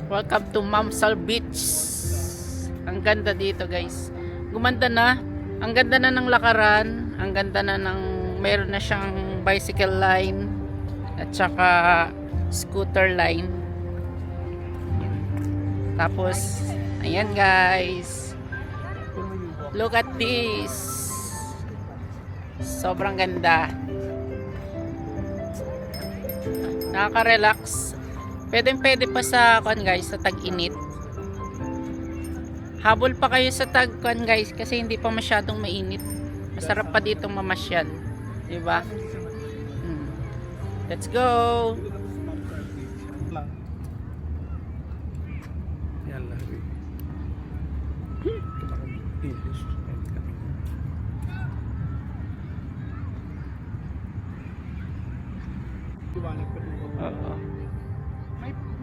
Welcome to Mamsal Beach. Ang ganda dito, guys. Gumanda na. Ang ganda na ng lakaran. Ang ganda na ng meron na siyang bicycle line at saka scooter line. Tapos ayan, guys. Look at this. Sobrang ganda. Nakaka-relax. Pwede pa sa guys, sa tag-init. Habol pa kayo sa guys, kasi hindi pa masyadong mainit. Masarap pa dito mamasyal, 'di ba? Let's go. Oo.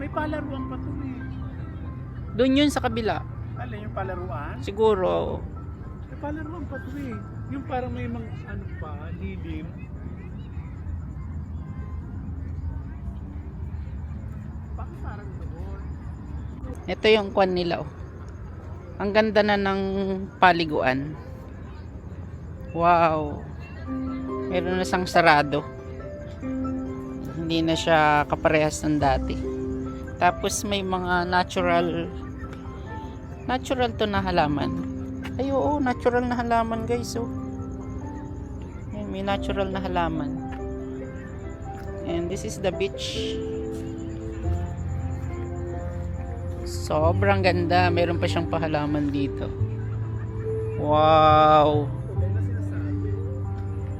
May palaruan pa to eh. Doon yun sa kabila. Alin yung palaruan? Siguro. May palaruan pa to eh. Yung parang may mga ano pa, lilim. Bakit parang doon? Ito yung kwan nila, oh. Ang ganda na ng paliguan. Wow. Meron na siyang sarado. Hindi na siya kaparehas ng dati. Tapos may mga natural to na halaman. Ay, oo, natural na halaman, guys, oh. Ayan, may natural na halaman. And this is the beach. Sobrang ganda. Meron pa siyang pahalaman dito. Wow.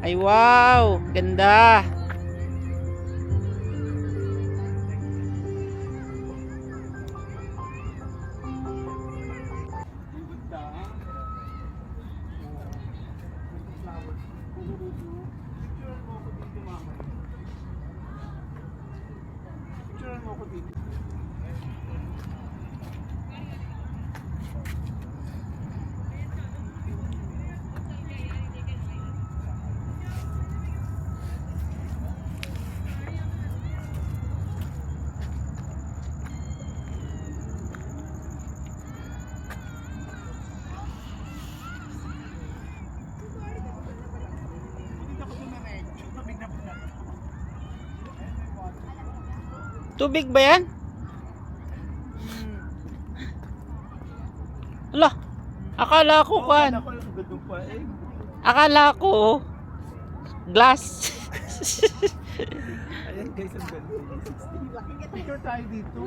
Ay, wow. Ganda. Tubig ba yan? Ala, akala ko kan. Akala ko glass. Ayan guys, ang ganda. Picture tayo dito.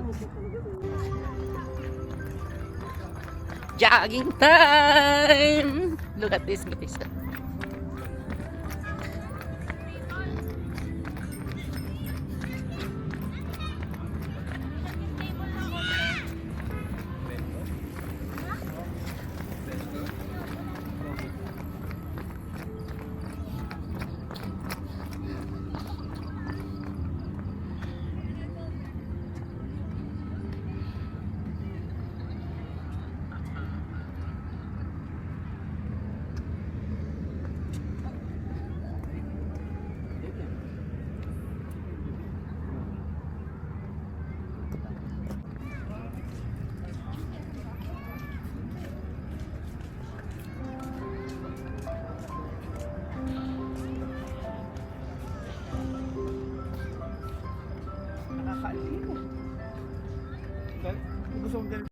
Jogging time. Look at this, guys. Gusto mong